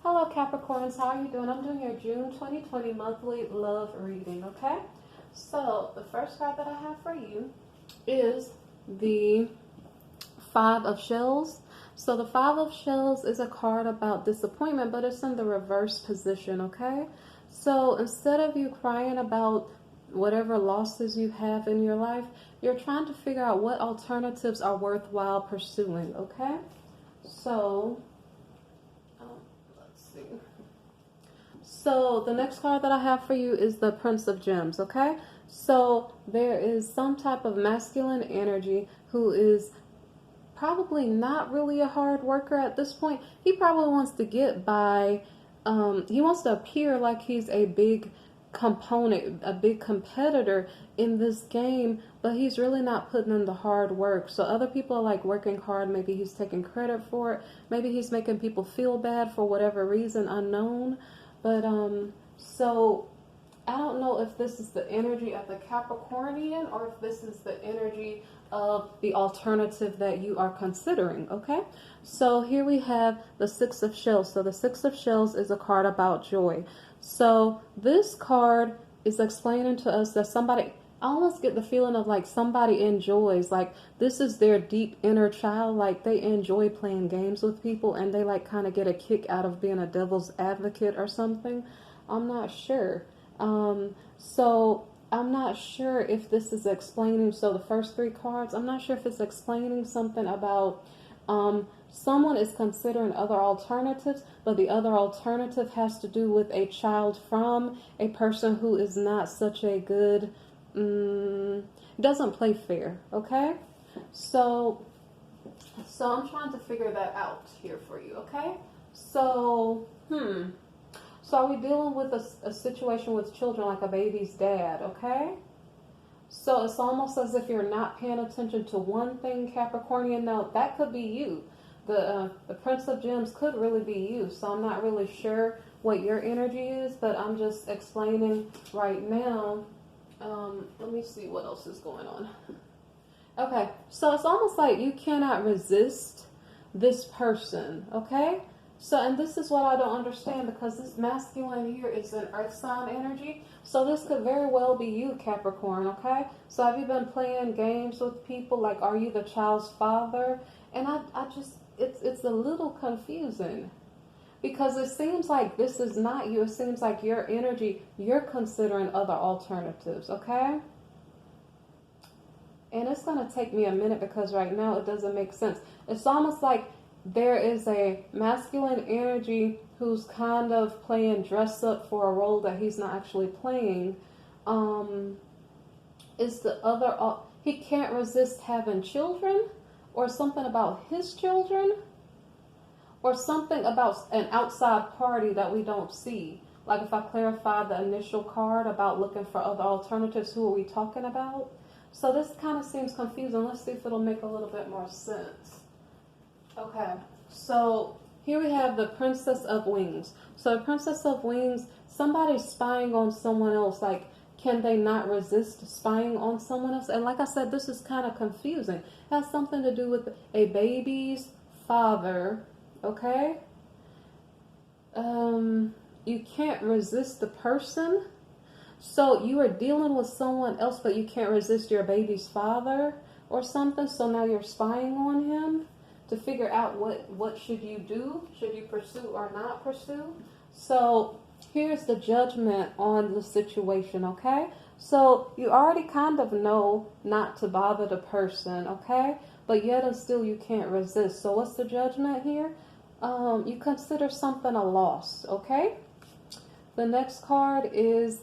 Hello Capricorns, how are you doing? I'm doing your June 2020 monthly love reading, okay? So the first card that I have for you is the Five of Shells. So the Five of Shells is a card about disappointment, but it's in the reverse position, okay? So instead of you crying about whatever losses you have in your life, you're trying to figure out what alternatives are worthwhile pursuing, okay? So So the next card that I have for you is the Prince of Gems, okay? So there is some type of masculine energy who is probably not really a hard worker at this point. He probably wants to get by. He wants to appear like he's a big component, a big competitor in this game, but he's really not putting in the hard work. So other people are like working hard. Maybe he's taking credit for it. Maybe he's making people feel bad for whatever reason unknown. But so I don't know if this is the energy of the Capricornian or if this is the energy of the alternative that you are considering, okay? So here we have the Six of Shells. So the Six of Shells is a card about joy. So this card is explaining to us that somebody, I almost get the feeling of like somebody enjoys, like this is their deep inner child, like they enjoy playing games with people and they like kind of get a kick out of being a devil's advocate or something. I'm not sure. So I'm not sure if this is explaining, so the first three cards, I'm not sure if it's explaining something about someone is considering other alternatives, but the other alternative has to do with a child from a person who is not such a good, doesn't play fair, okay? So I'm trying to figure that out here for you, okay? So are we dealing with a situation with children like a baby's dad, okay? So it's almost as if you're not paying attention to one thing, Capricornian. Now, that could be you. The Prince of Gems could really be you. So I'm not really sure what your energy is, but I'm just explaining right now. Let me see what else is going on. Okay, so it's almost like you cannot resist this person, okay? So, and this is what I don't understand, because this masculine here is an earth sign energy. So this could very well be you, Capricorn, okay? So have you been playing games with people? Like, are you the child's father? And I just, it's a little confusing, because it seems like this is not you. It seems like your energy, you're considering other alternatives, okay? And it's going to take me a minute because right now it doesn't make sense. It's almost like there is a masculine energy who's kind of playing dress up for a role that he's not actually playing. Is the other, he can't resist having children, or something about his children, or something about an outside party that we don't see. Like if I clarify the initial card about looking for other alternatives, who are we talking about? So this kind of seems confusing. Let's see if it'll make a little bit more sense. Okay, so here we have the Princess of Wings. So the Princess of Wings, somebody's spying on someone else. Like, can they not resist spying on someone else? And like I said, this is kind of confusing. It has something to do with a baby's father, okay? You can't resist the person. So you are dealing with someone else, but you can't resist your baby's father or something. So now you're spying on him to figure out what should you do? Should you pursue or not pursue? So here's the judgment on the situation, okay? So you already kind of know not to bother the person, okay? But yet and still you can't resist. So what's the judgment here? You consider something a loss, okay? The next card is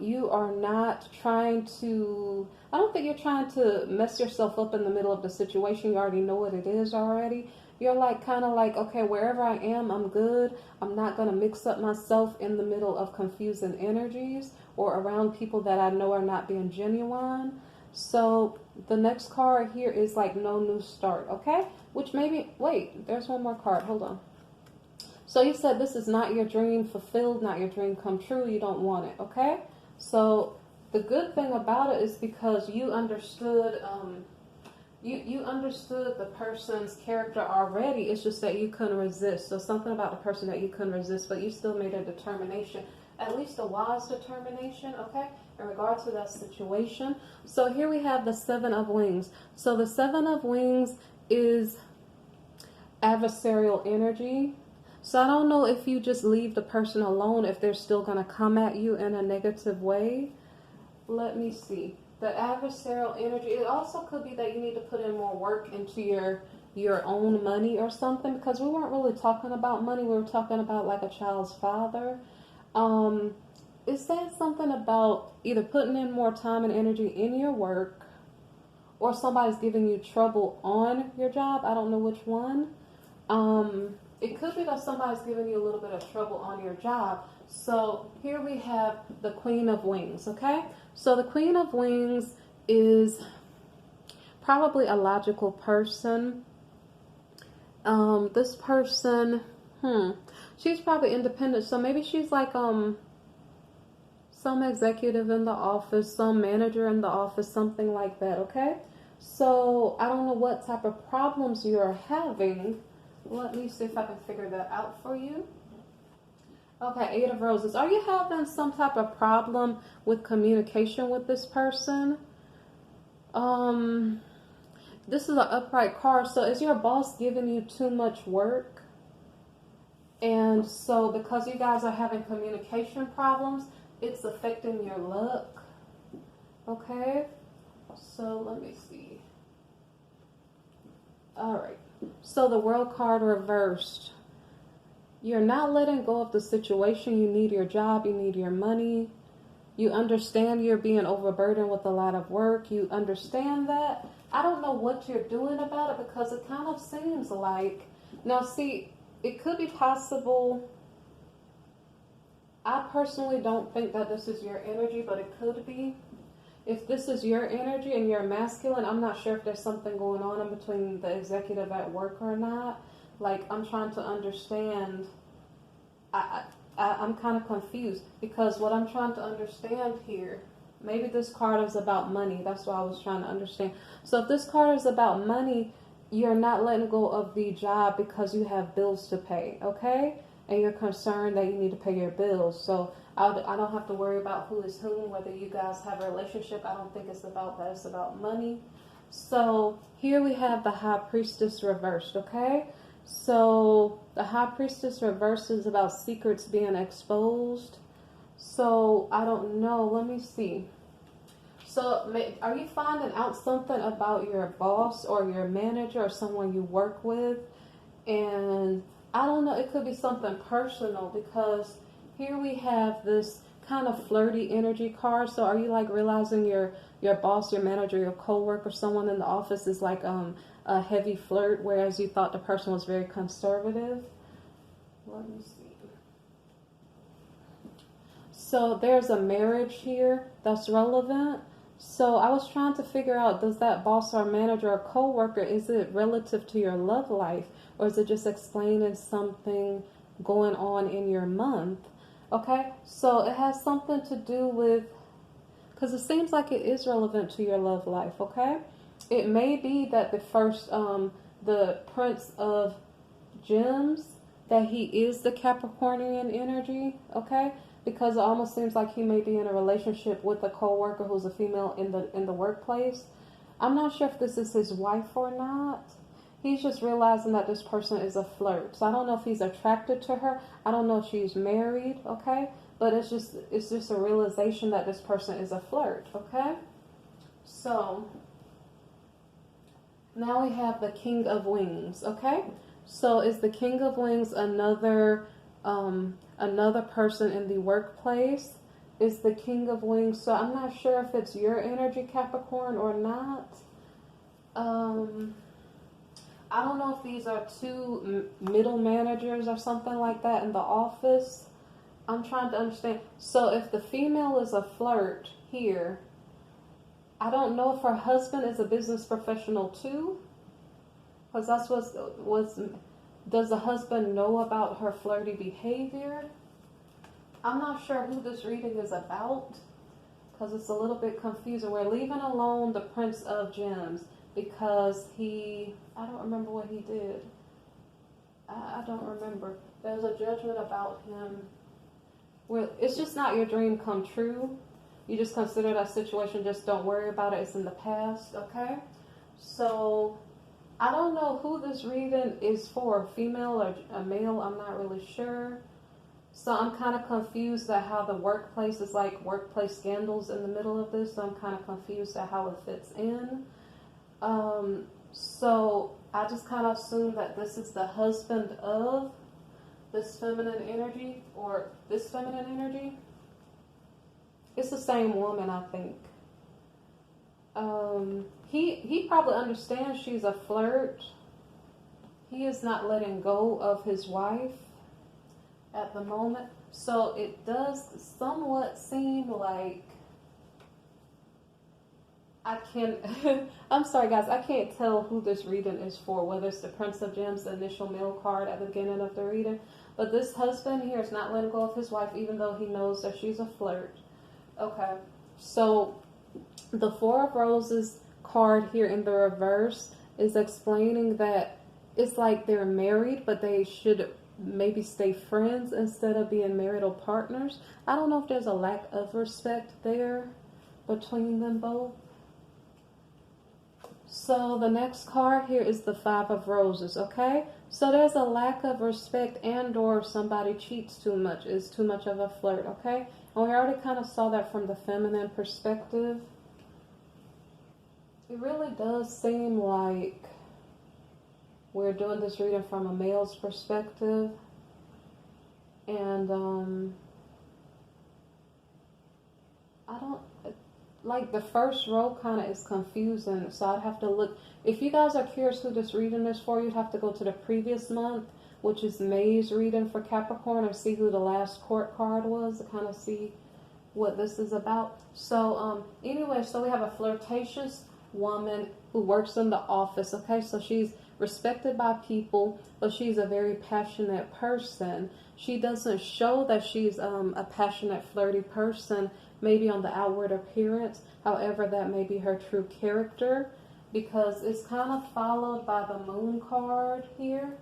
you are not trying to, I don't think you're trying to mess yourself up in the middle of the situation. You already know what it is already. You're like, kind of like, okay, wherever I am, I'm good. I'm not going to mix up myself in the middle of confusing energies or around people that I know are not being genuine. So the next card here is like no new start, okay? Which maybe, wait, there's one more card. Hold on. So you said this is not your dream fulfilled, not your dream come true. You don't want it, okay? So the good thing about it is because you understood You understood the person's character already. It's just that you couldn't resist. So something about the person that you couldn't resist, but you still made a determination, at least a wise determination, okay, in regard to that situation. So here we have the Seven of Wings. So the Seven of Wings is adversarial energy. So I don't know if you just leave the person alone, if they're still going to come at you in a negative way. Let me see. The adversarial energy, it also could be that you need to put in more work into your own money or something, because we weren't really talking about money. We were talking about like a child's father. Is that something about either putting in more time and energy in your work, or somebody's giving you trouble on your job? I don't know which one. It could be that somebody's giving you a little bit of trouble on your job. So here we have the Queen of Wings, okay? So the Queen of Wings is probably a logical person. This person, she's probably independent. So maybe she's like some executive in the office, some manager in the office, something like that, okay? So I don't know what type of problems you're having. Let me see if I can figure that out for you. Okay, Eight of Roses. Are you having some type of problem with communication with this person? This is an upright card. So is your boss giving you too much work? And so because you guys are having communication problems, it's affecting your luck. Okay, so let me see. All right. So the World card reversed. You're not letting go of the situation. You need your job. You need your money. You understand you're being overburdened with a lot of work. You understand that. I don't know what you're doing about it, because it kind of seems like... Now, see, it could be possible... I personally don't think that this is your energy, but it could be. If this is your energy and you're masculine, I'm not sure if there's something going on in between the executive at work or not. Like, I'm trying to understand. I'm kind of confused, because what I'm trying to understand here, maybe this card is about money. That's what I was trying to understand. So if this card is about money, you're not letting go of the job because you have bills to pay, okay? And you're concerned that you need to pay your bills. So I don't have to worry about who is whom, whether you guys have a relationship. I don't think it's about that. It's about money. So here we have the High Priestess reversed, okay? So the High Priestess reversed is about secrets being exposed. So I don't know. Let me see. So are you finding out something about your boss or your manager or someone you work with? And I don't know. It could be something personal, because here we have this kind of flirty energy card. So are you like realizing your boss, your manager, your coworker, someone in the office is like a heavy flirt, whereas you thought the person was very conservative? Let me see. So there's a marriage here that's relevant. So I was trying to figure out, does that boss or manager or coworker, is it relative to your love life, or is it just explaining something going on in your month? Okay, so it has something to do with, because it seems like it is relevant to your love life, okay? It may be that the first, the Prince of Gems, that he is the Capricornian energy, okay? Because it almost seems like he may be in a relationship with a coworker who's a female in the workplace. I'm not sure if this is his wife or not. He's just realizing that this person is a flirt. So I don't know if he's attracted to her. I don't know if she's married, okay? But it's just a realization that this person is a flirt, okay? So now we have the King of Wings, okay? So is the King of Wings another person in the workplace? Is the King of Wings, so I'm not sure if it's your energy, Capricorn, or not. I don't know if these are two middle managers or something like that in the office. I'm trying to understand. So if the female is a flirt here, I don't know if her husband is a business professional too. Because that's what's does the husband know about her flirty behavior? I'm not sure who this reading is about, because it's a little bit confusing. We're leaving alone the Prince of Gems. because I don't remember what he did. I don't remember. There's a judgment about him where it's just not your dream come true. You just consider that situation, just don't worry about it. It's in the past, okay? So I don't know who this reading is for, female or a male, I'm not really sure. So I'm kind of confused at how the workplace is like workplace scandals in the middle of this. So I'm kind of confused at how it fits in. So I just kind of assume that this is the husband of this feminine energy or this feminine energy. It's the same woman, I think. He probably understands she's a flirt. He is not letting go of his wife at the moment. So it does somewhat seem like I can, I'm sorry guys, I can't tell who this reading is for, whether it's the Prince of Gems, the initial male card at the beginning of the reading. But this husband here is not letting go of his wife, even though he knows that she's a flirt. Okay, so the Four of Roses card here in the reverse is explaining that it's like they're married, but they should maybe stay friends instead of being marital partners. I don't know if there's a lack of respect there between them both. So the next card here is the Five of Roses, okay? So there's a lack of respect and or somebody cheats too much, is too much of a flirt, okay? And we already kind of saw that from the feminine perspective. It really does seem like we're doing this reading from a male's perspective. And I don't, like the first row kind of is confusing. So I'd have to look. If you guys are curious who this reading is for, you'd have to go to the previous month, which is May's reading for Capricorn, and see who the last court card was to kind of see what this is about. So anyway, so we have a flirtatious woman who works in the office, okay? So she's respected by people, but she's a very passionate person. She doesn't show that she's a passionate, flirty person, maybe on the outward appearance. However, that may be her true character, because it's kind of followed by the Moon card here.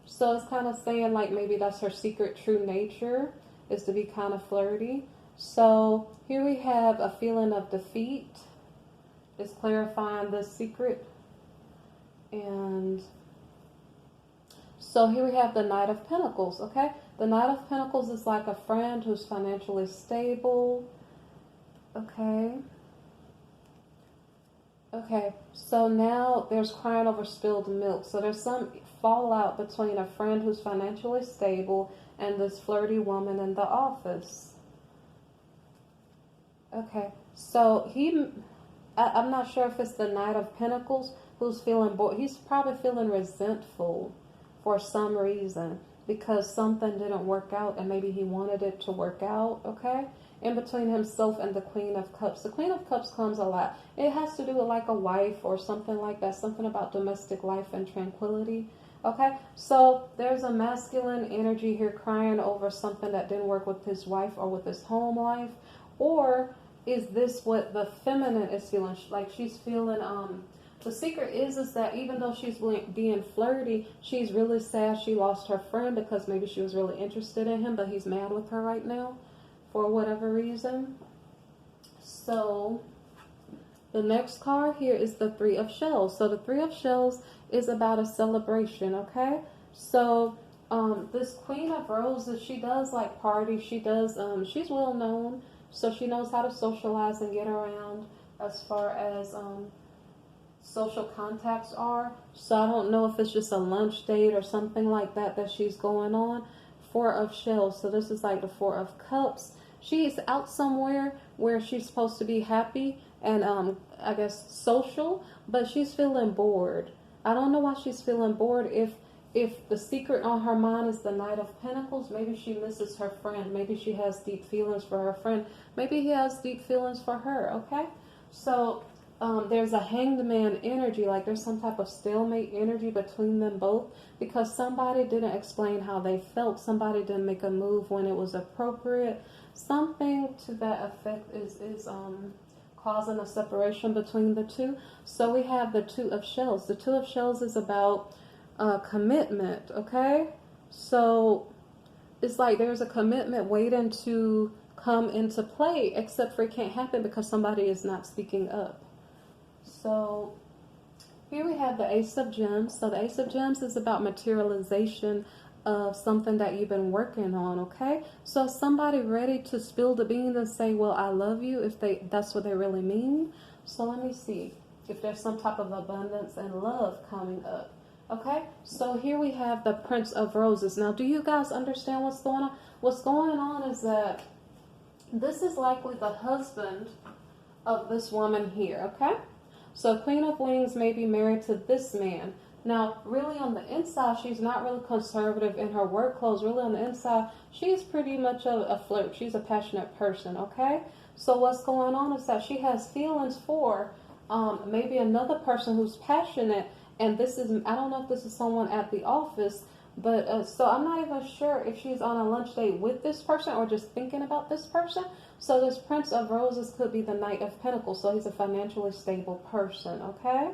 So it's kind of saying like maybe that's her secret true nature, is to be kind of flirty. So here we have a feeling of defeat. It's clarifying the secret. And so here we have the Knight of Pentacles, okay? The Knight of Pentacles is like a friend who's financially stable, okay? Okay, so now there's crying over spilled milk. So there's some fallout between a friend who's financially stable and this flirty woman in the office. Okay, so I'm not sure if it's the Knight of Pentacles who's feeling bored. He's probably feeling resentful for some reason because something didn't work out and maybe he wanted it to work out, okay? In between himself and the Queen of Cups. The Queen of Cups comes a lot. It has to do with like a wife or something like that, something about domestic life and tranquility, okay? So there's a masculine energy here crying over something that didn't work with his wife or with his home life. Or is this what the feminine is feeling? Like she's feeling, the secret is that even though she's being flirty, she's really sad she lost her friend because maybe she was really interested in him, but he's mad with her right now for whatever reason. So the next card here is the Three of Shells. So the Three of Shells is about a celebration, okay? So this Queen of Roses, she does like parties. She does, she's well known. So she knows how to socialize and get around as far as social contacts are. So I don't know if it's just a lunch date or something like that that she's going on. Four of Shells. So this is like the Four of Cups. She's out somewhere where she's supposed to be happy and I guess social, but she's feeling bored. I don't know why she's feeling bored. If the secret on her mind is the Knight of Pentacles, maybe she misses her friend. Maybe she has deep feelings for her friend. Maybe he has deep feelings for her, okay? So there's a Hanged Man energy, like there's some type of stalemate energy between them both because somebody didn't explain how they felt. Somebody didn't make a move when it was appropriate. Something to that effect is causing a separation between the two. So we have the Two of Shells. The Two of Shells is about commitment, okay? So it's like there's a commitment waiting to come into play, except for it can't happen because somebody is not speaking up. So here we have the Ace of Gems. So the Ace of Gems is about materialization of something that you've been working on, okay? So somebody ready to spill the beans and say, well, I love you, if that's what they really mean. So let me see if there's some type of abundance and love coming up. Okay, so here we have the Prince of Roses. Now, do you guys understand what's going on? What's going on is that this is likely the husband of this woman here, okay? So Queen of Wings may be married to this man. Now, really on the inside, she's not really conservative in her work clothes. Really on the inside, she's pretty much a flirt. She's a passionate person, okay? So what's going on is that she has feelings for maybe another person who's passionate. And this is, I don't know if this is someone at the office, but so I'm not even sure if she's on a lunch date with this person or just thinking about this person. So this Prince of Roses could be the Knight of Pentacles. So he's a financially stable person, okay?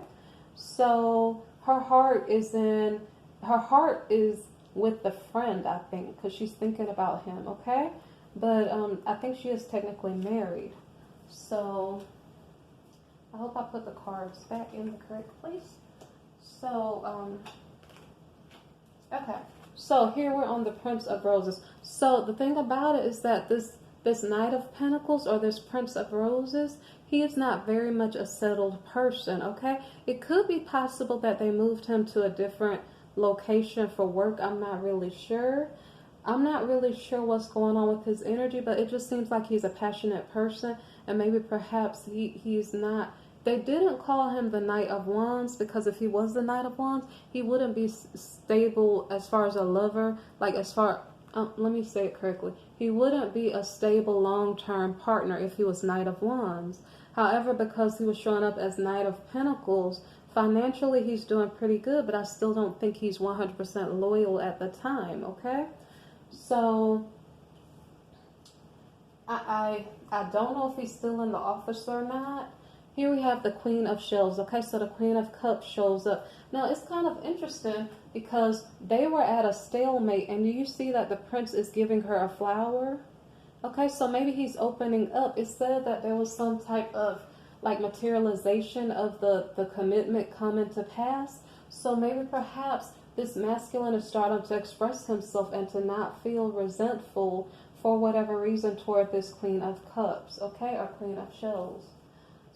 So her heart is with the friend, I think, because she's thinking about him, okay? But I think she is technically married. So I hope I put the cards back in the correct place. So, okay, so here we're on the Prince of Roses. So the thing about it is that this Knight of Pentacles or this Prince of Roses, he is not very much a settled person, okay? It could be possible that they moved him to a different location for work. I'm not really sure. I'm not really sure what's going on with his energy, but it just seems like he's a passionate person, and maybe perhaps he's not. They didn't call him the Knight of Wands because if he was the Knight of Wands, he wouldn't be stable as far as a lover. Like let me say it correctly. He wouldn't be a stable long-term partner if he was Knight of Wands. However, because he was showing up as Knight of Pentacles, financially he's doing pretty good, but I still don't think he's 100% loyal at the time, okay? So I don't know if he's still in the office or not. Here we have the Queen of Shells, okay? So the Queen of Cups shows up. Now, it's kind of interesting because they were at a stalemate, and do you see that the prince is giving her a flower? Okay, so maybe he's opening up. It said that there was some type of, like, materialization of the commitment coming to pass. So maybe perhaps this masculine is starting to express himself and to not feel resentful for whatever reason toward this Queen of Cups, okay? Or Queen of Shells.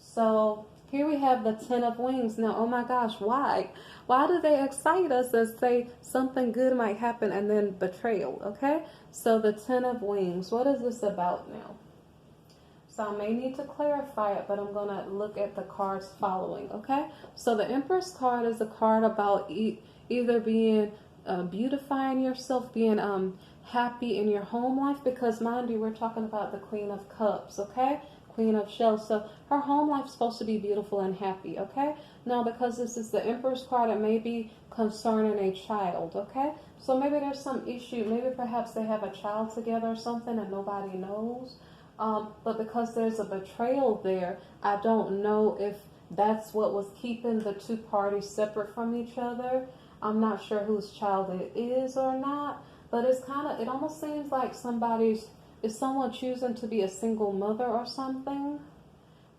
So here we have the Ten of Wings. Now, oh my gosh, why? Why do they excite us and say something good might happen and then betrayal, okay? So the Ten of Wings, what is this about now? So I may need to clarify it, but I'm going to look at the cards following, okay? So the Empress card is a card about either being beautifying yourself, being happy in your home life, because mind you, we're talking about the Queen of Cups, okay? Queen of Shells. So her home life is supposed to be beautiful and happy, okay? Now, because this is the Empress card, it may be concerning a child, okay? So maybe there's some issue. Maybe perhaps they have a child together or something and nobody knows. But because there's a betrayal there, I don't know if that's what was keeping the two parties separate from each other. I'm not sure whose child it is or not, but it's it almost seems like is someone choosing to be a single mother or something?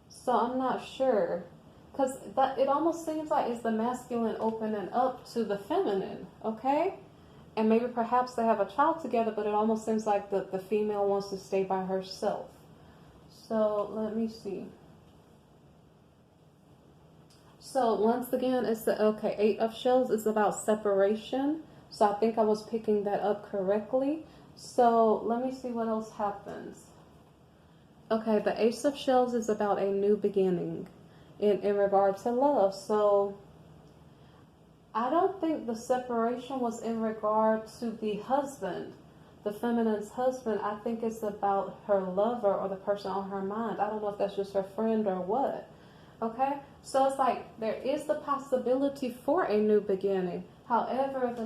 So I'm not sure. Because it almost seems like it's the masculine opening up to the feminine, okay? And maybe perhaps they have a child together, but it almost seems like the female wants to stay by herself. So let me see. So once again, it's the, Eight of Shells is about separation. So I think I was picking that up correctly. So let me see what else happens. Okay, the Ace of Shells is about a new beginning in regard to love. So I don't think the separation was in regard to the husband, the feminine's husband. I think it's about her lover or the person on her mind. I don't know if that's just her friend or what. Okay, so it's like there is the possibility for a new beginning. However, the